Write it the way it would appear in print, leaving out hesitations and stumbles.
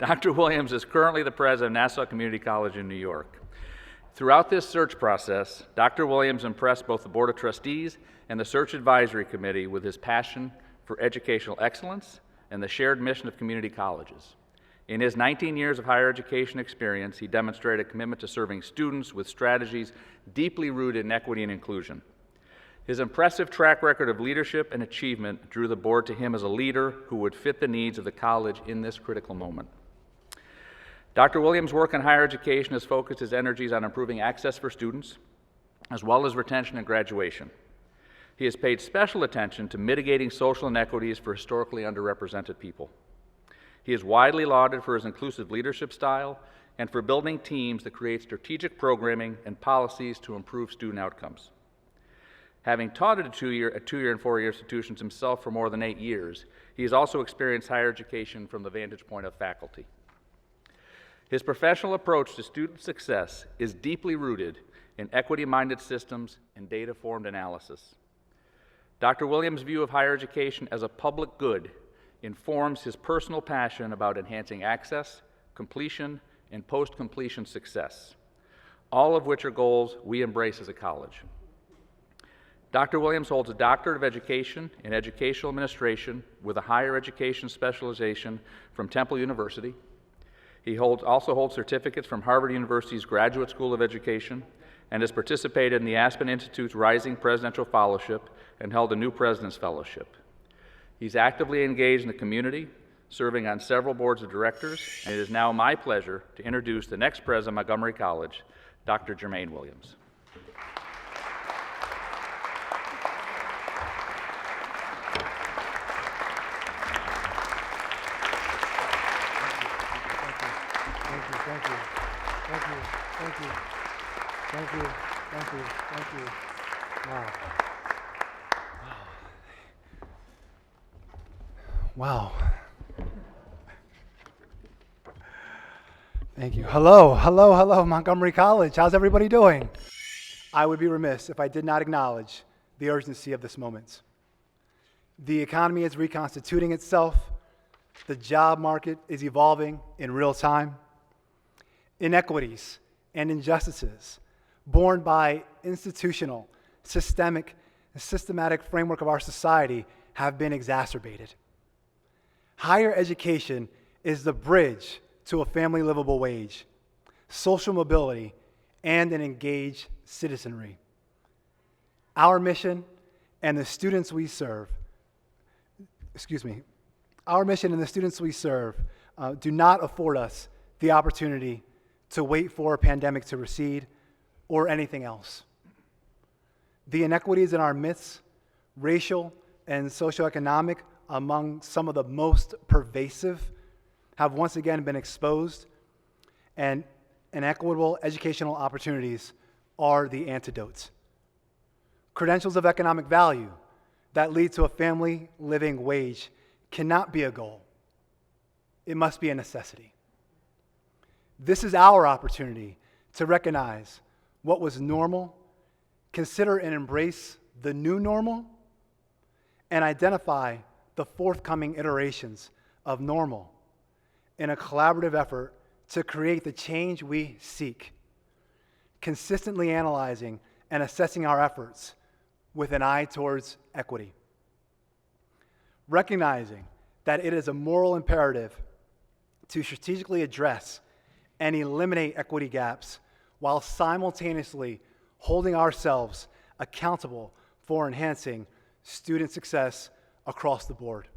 Dr. Williams is currently the president of Nassau Community College in New York. Throughout this search process, Dr. Williams impressed both the Board of Trustees and the Search Advisory Committee with his passion for educational excellence and the shared mission of community colleges. In his 19 years of higher education experience, he demonstrated a commitment to serving students with strategies deeply rooted in equity and inclusion. His impressive track record of leadership and achievement drew the board to him as a leader who would fit the needs of the college in this critical moment. Dr. Williams' work in higher education has focused his energies on improving access for students, as well as retention and graduation. He has paid special attention to mitigating social inequities for historically underrepresented people. He is widely lauded for his inclusive leadership style and for building teams that create strategic programming and policies to improve student outcomes. Having taught at two-year and four-year institutions himself for more than 8 years, he has also experienced higher education from the vantage point of faculty. His professional approach to student success is deeply rooted in equity-minded systems and data-formed analysis. Dr. Williams' view of higher education as a public good informs his personal passion about enhancing access, completion, and post-completion success, all of which are goals we embrace as a college. Dr. Williams holds a Doctorate of Education in Educational Administration with a higher education specialization from Temple University. He also holds certificates from Harvard University's Graduate School of Education and has participated in the Aspen Institute's Rising Presidential Fellowship and held a New President's Fellowship. He's actively engaged in the community, serving on several boards of directors, and it is now my pleasure to introduce the next president of Montgomery College, Dr. Jermaine Williams. Thank you. Wow. Thank you. Hello, Montgomery College. How's everybody doing? I would be remiss if I did not acknowledge the urgency of this moment. The economy is reconstituting itself. The job market is evolving in real time. Inequities and injustices borne by institutional, systemic, and systematic framework of our society have been exacerbated. Higher education is the bridge to a family livable wage, social mobility, and an engaged citizenry. Our mission and the students we serve, do not afford us the opportunity to wait for a pandemic to recede or anything else. The inequities in our midst, racial and socioeconomic, among some of the most pervasive, have once again been exposed, and inequitable educational opportunities are the antidotes. Credentials of economic value that lead to a family living wage cannot be a goal. It must be a necessity. This is our opportunity to recognize what was normal, consider and embrace the new normal, and identify the forthcoming iterations of normal in a collaborative effort to create the change we seek, consistently analyzing and assessing our efforts with an eye towards equity. Recognizing that it is a moral imperative to strategically address and eliminate equity gaps while simultaneously holding ourselves accountable for enhancing student success across the board.